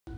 Nah,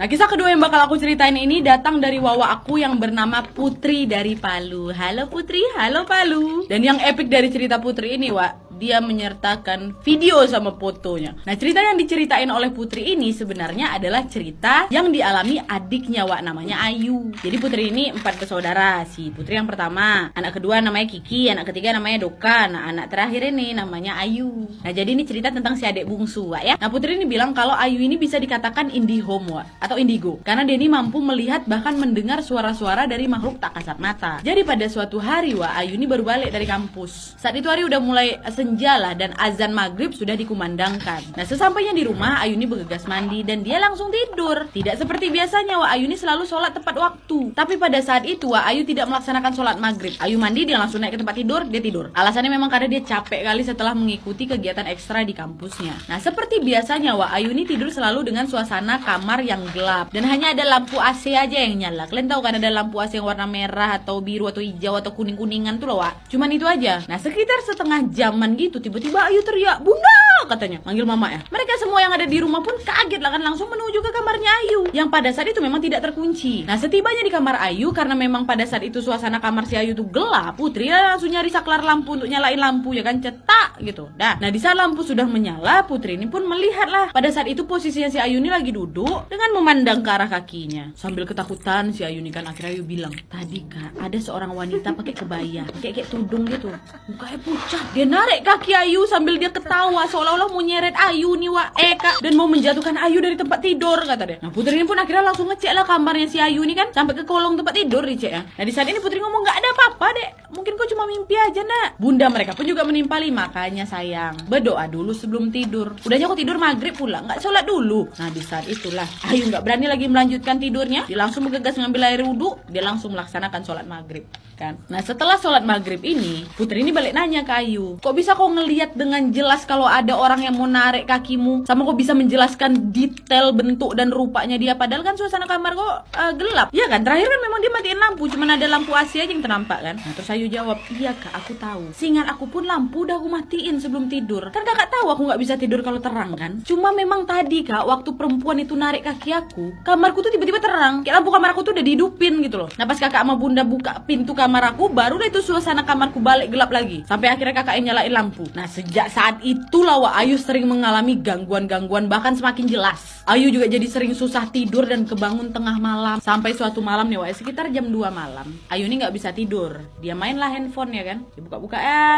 kisah kedua yang bakal aku ceritain ini datang dari wawa aku yang bernama Putri dari Palu. Halo Putri, halo Palu. Dan yang epic dari cerita Putri ini, Wak, dia menyertakan video sama fotonya. Nah, cerita yang diceritain oleh Putri ini sebenarnya adalah cerita yang dialami adiknya, Wak, namanya Ayu. Jadi Putri ini 4 bersaudara. Si Putri yang pertama, anak kedua namanya Kiki, anak ketiga namanya Doka, nah anak terakhir ini namanya Ayu. Nah, jadi ini cerita tentang si adik bungsu, Wak, ya. Nah, Putri ini bilang kalau Ayu ini bisa dikatakan indie home, Wak, atau indigo, karena dia ini mampu melihat bahkan mendengar suara-suara dari makhluk tak kasat mata. Jadi pada suatu hari, Wak, Ayu ini baru balik dari kampus. Saat itu hari udah mulai senja lah dan azan maghrib sudah dikumandangkan. Nah, sesampainya di rumah, Ayu ini bergegas mandi dan dia langsung tidur. Tidak seperti biasanya, Wak, Ayu ini selalu sholat tepat waktu. Tapi pada saat itu, Wak, Ayu tidak melaksanakan sholat maghrib. Ayu mandi, dia langsung naik ke tempat tidur, dia tidur. Alasannya memang karena dia capek kali setelah mengikuti kegiatan ekstra di kampusnya. Nah, seperti biasanya, Wak, Ayu ini tidur selalu dengan suasana kamar yang gelap dan hanya ada lampu AC aja yang nyala. Kalian tahu kan ada lampu AC yang warna merah atau biru atau hijau atau kuning-kuningan tuh loh, Wak. Cuman itu aja. Nah, sekitar setengah jaman gitu tiba-tiba Ayu teriak, "Bunda!" katanya. Manggil mama ya. Mereka semua yang ada di rumah pun kaget lah kan, langsung menuju ke kamarnya Ayu yang pada saat itu memang tidak terkunci. Nah, setibanya di kamar Ayu, karena memang pada saat itu suasana kamar si Ayu tuh gelap, Putri langsung nyari saklar lampu untuk nyalain lampu ya kan, cetak gitu. Nah, di saat lampu sudah menyala, Putri ini pun melihat lah. Pada saat itu posisinya si Ayu ini lagi duduk dengan memandang ke arah kakinya. Sambil ketakutan si Ayu ini kan akhirnya Ayu bilang, "Tadi Kak, ada seorang wanita pakai kebaya, kayak tudung gitu. Mukanya pucat. Dia narik kaki Ayu sambil dia ketawa seolah-olah mau nyeret Ayu nih, Wak. Kak, dan mau menjatuhkan Ayu dari tempat tidur," kata dia. Nah, Putri ini pun akhirnya langsung ngecek lah kamarnya si Ayu ini kan sampai ke kolong tempat tidur dicek ya. Nah, di saat ini Putri ngomong, "Nggak ada apa-apa, Dek. Mungkin kau cuma mimpi aja, Nak." Bunda mereka pun juga menimpali, "Makanya sayang, berdoa dulu sebelum tidur. Udahnya kau tidur maghrib pula, nggak sholat dulu." Nah, di saat itulah Ayu nggak berani lagi melanjutkan tidurnya. Dia langsung bergegas ngambil air wudhu. Dia langsung melaksanakan sholat maghrib kan. Nah, setelah sholat maghrib ini, Putri ini balik nanya ke Ayu, "Kok bisa kau ngelihat dengan jelas kalau ada orang yang mau narik kakimu? Sama kok bisa menjelaskan detail bentuk dan rupanya dia? Padahal kan suasana kamar kok gelap." Ya kan, terakhir kan memang dia matiin lampu, cuman ada lampu AC aja yang ternampak kan. Nah, terus Ayu jawab, "Iya Kak, aku tahu. Seingat aku pun lampu udah aku matiin sebelum tidur. Kan Kakak tahu aku nggak bisa tidur kalau terang kan. Cuma memang tadi Kak, waktu perempuan itu narik kaki aku, kamarku tuh tiba-tiba terang. Kayak lampu kamar aku tuh udah dihidupin gitu loh. Nah, pas Kakak sama Bunda buka pintu kamar aku, baru deh itu suasana kamarku balik gelap lagi. Sampai akhirnya Kakak yang nyalain lampu." Nah, sejak saat itulah, Wak, Ayu sering mengalami gangguan-gangguan, bahkan semakin jelas. Ayu juga jadi sering susah tidur dan kebangun tengah malam. Sampai suatu malam nih, Wak, sekitar jam 2 malam, Ayu ini nggak bisa tidur. Dia mainlah handphone ya kan. Dia buka-buka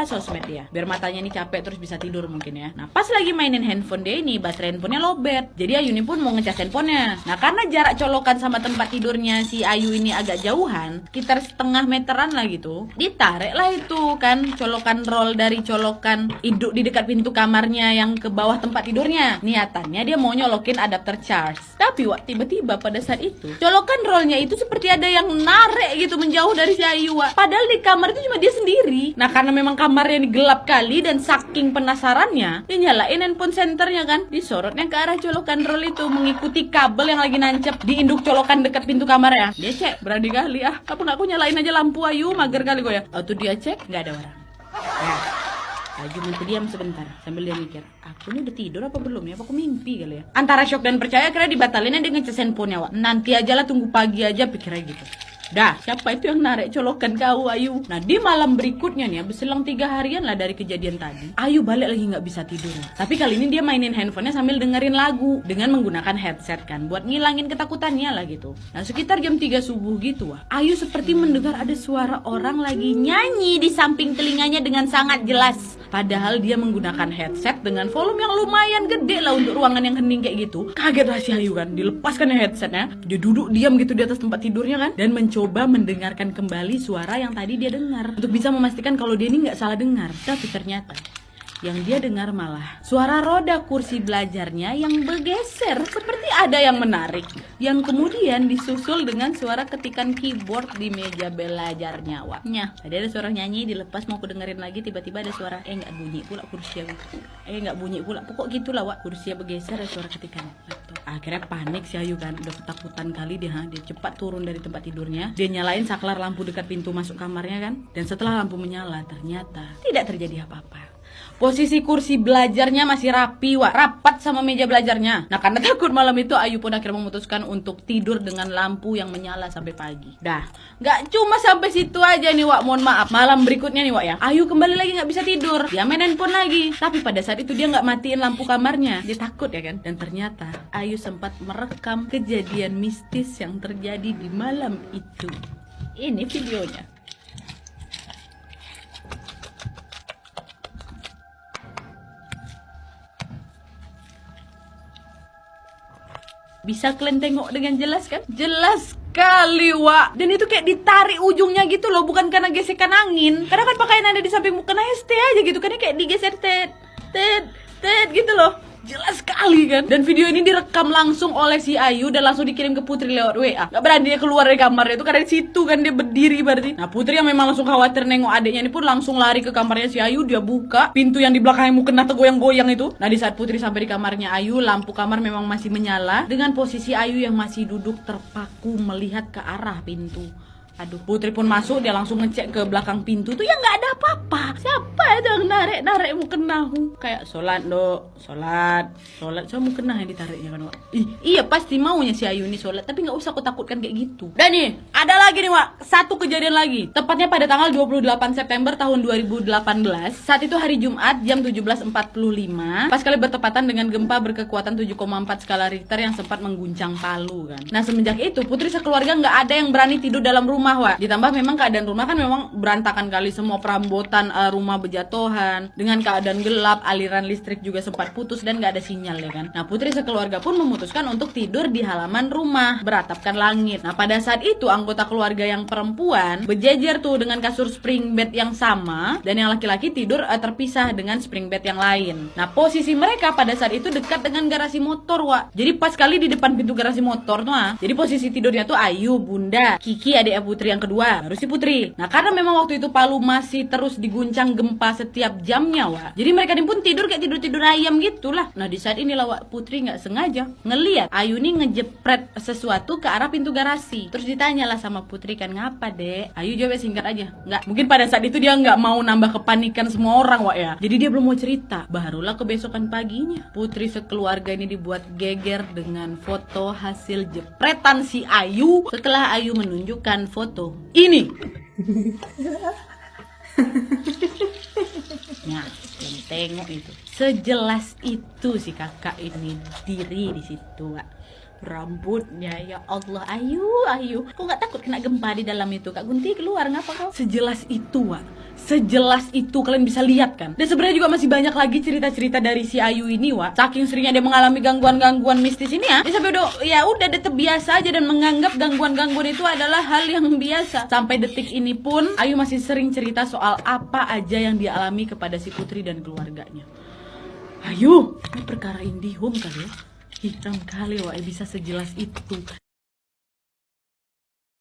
sosmed dia. Biar matanya ini capek terus bisa tidur mungkin ya. Nah, pas lagi mainin handphone dia ini, baterai handphonenya lowbat. Jadi Ayu ini pun mau ngecas handphonenya. Nah, karena jarak colokan sama tempat tidurnya si Ayu ini agak jauhan, sekitar setengah meteran lah gitu, ditarik lah itu kan colokan roll dari colokan induk di dekat pintu kamarnya yang ke bawah tempat tidurnya. Niatannya dia mau nyolokin adapter charge. Tapi Wak, tiba-tiba pada saat itu colokan rollnya itu seperti ada yang narik gitu menjauh dari si Ayu, Wak. Padahal di kamar itu cuma dia sendiri. Nah, karena memang kamarnya ini gelap kali dan saking penasarannya, dia nyalain handphone senternya kan, disorotnya ke arah colokan roll itu mengikuti kabel yang lagi nancep di induk colokan dekat pintu kamarnya. Dia cek, berani kali apa nggak aku nyalain aja lampu Ayu, mager kali gue ya. Waktu dia cek nggak ada orang. Ya, Ayu minta diam sebentar sambil dia mikir, aku ini udah tidur apa belum ya? Apa aku mimpi kali ya? Antara shock dan percaya karena dibatalinnya dia ngecas handphonenya, Wak. Nanti aja lah, tunggu pagi aja, pikirnya gitu. Dah, siapa itu yang narik colokan kau, Ayu? Nah, di malam berikutnya nih, berselang 3 harian lah dari kejadian tadi, Ayu balik lagi nggak bisa tidur. Tapi kali ini dia mainin handphonenya sambil dengerin lagu dengan menggunakan headset kan, buat ngilangin ketakutannya lah gitu. Nah, sekitar jam 3 subuh gitu, Wah, Ayu seperti mendengar ada suara orang lagi nyanyi di samping telinganya dengan sangat jelas. Padahal dia menggunakan headset dengan volume yang lumayan gede lah untuk ruangan yang hening kayak gitu. Kaget lah si Ayu kan, dilepaskan headsetnya, dia duduk diam gitu di atas tempat tidurnya kan, dan mencoba mendengarkan kembali suara yang tadi dia dengar untuk bisa memastikan kalau dia ini nggak salah dengar. Tapi ternyata yang dia dengar malah suara roda kursi belajarnya yang bergeser seperti ada yang menarik, yang kemudian disusul dengan suara ketikan keyboard di meja belajarnya. Waknya tadi ada suara nyanyi, dilepas mau aku dengerin lagi, tiba-tiba ada suara nggak bunyi pula kursinya, nggak bunyi pula, pokok gitulah, Wak, kursinya bergeser, ada suara ketikan laptop. Akhirnya panik si Ayu kan, udah ketakutan kali dia cepat turun dari tempat tidurnya, dia nyalain saklar lampu dekat pintu masuk kamarnya kan, dan setelah lampu menyala ternyata tidak terjadi apa-apa. Posisi kursi belajarnya masih rapi, Wak. Rapat sama meja belajarnya. Nah, karena takut malam itu, Ayu pun akhirnya memutuskan untuk tidur dengan lampu yang menyala sampai pagi. Dah, nggak cuma sampai situ aja nih, Wak. Mohon maaf, malam berikutnya nih, Wak ya. Ayu kembali lagi nggak bisa tidur. Dia main handphone lagi. Tapi pada saat itu dia nggak matiin lampu kamarnya. Dia takut ya kan. Dan ternyata Ayu sempat merekam kejadian mistis yang terjadi di malam itu. Ini videonya. Bisa kalian tengok dengan jelas kan? Jelas sekali, Wak. Dan itu kayak ditarik ujungnya gitu loh, bukan karena gesekan angin. Karena kan pakaian ada di sampingmu, kena stay aja gitu kan, kayak digeser tet gitu loh. Jelas sekali kan. Dan video ini direkam langsung oleh si Ayu dan langsung dikirim ke Putri lewat WA. Gak berani dia keluar dari kamarnya itu karena di situ kan dia berdiri berarti. Nah, Putri yang memang langsung khawatir nengok adiknya ini pun langsung lari ke kamarnya si Ayu. Dia buka pintu yang di belakangnya kena tergoyang-goyang itu. Nah, di saat Putri sampai di kamarnya Ayu, lampu kamar memang masih menyala dengan posisi Ayu yang masih duduk terpaku melihat ke arah pintu. Aduh, Putri pun masuk, dia langsung ngecek ke belakang pintu tuh, ya nggak ada apa-apa. Siapa itu yang narik mau kenahu? Kayak sholat, saya mau kena yang ditariknya kan, Wak. Iya pasti maunya si Ayu ini sholat, tapi nggak usah aku takutkan kayak gitu. Dan nih, ada lagi nih, Wak, satu kejadian lagi. Tepatnya pada tanggal 28 September tahun 2018. Saat itu hari Jumat jam 17.45. Pas kali bertepatan dengan gempa berkekuatan 7,4 skala Richter yang sempat mengguncang Palu kan. Nah, semenjak itu Putri sekeluarga nggak ada yang berani tidur dalam rumah, Wak. Ditambah memang keadaan rumah kan memang berantakan kali, semua perambotan rumah berjatuhan, dengan keadaan gelap, aliran listrik juga sempat putus dan gak ada sinyal ya kan. Nah, Putri sekeluarga pun memutuskan untuk tidur di halaman rumah beratapkan langit. Nah, pada saat itu anggota keluarga yang perempuan berjejer tuh dengan kasur spring bed yang sama, dan yang laki-laki tidur terpisah dengan spring bed yang lain. Nah, posisi mereka pada saat itu dekat dengan garasi motor, Wak. Jadi pas kali di depan pintu garasi motor tuh, jadi posisi tidurnya tuh Ayu, Bunda, Kiki adik Putri yang kedua, baru si Putri. Nah, karena memang waktu itu Palu masih terus diguncang gempa setiap jamnya, Wak. Jadi mereka ini pun tidur kayak tidur ayam gitulah. Nah, di saat inilah, Wak, Putri nggak sengaja ngeliat Ayu nih ngejepret sesuatu ke arah pintu garasi. Terus ditanyalah sama Putri kan, ngapa dek? Ayu jawab singkat aja, nggak. Mungkin pada saat itu dia nggak mau nambah kepanikan semua orang, Wak ya. Jadi dia belum mau cerita. Barulah kebesokan paginya Putri sekeluarga ini dibuat geger dengan foto hasil jepretan si Ayu setelah Ayu menunjukkan foto ini. Nah, tengok itu. Sejelas itu si kakak ini diri di situ, Wak. Rambutnya, ya Allah, Ayu, kok nggak takut kena gempa di dalam itu? Kak Gunti keluar, ngapa kau? Sejelas itu, Wak. Sejelas itu, kalian bisa lihat kan. Dan sebenarnya juga masih banyak lagi cerita-cerita dari si Ayu ini, Wak. Saking seringnya dia mengalami gangguan-gangguan mistis ini ya, dia sampai udah terbiasa aja dan menganggap gangguan-gangguan itu adalah hal yang biasa. Sampai detik ini pun Ayu masih sering cerita soal apa aja yang dia alami kepada si Putri dan keluarganya. Ayu, ini perkara IndiHome kali ya. Hitam kali, Wak, bisa sejelas itu.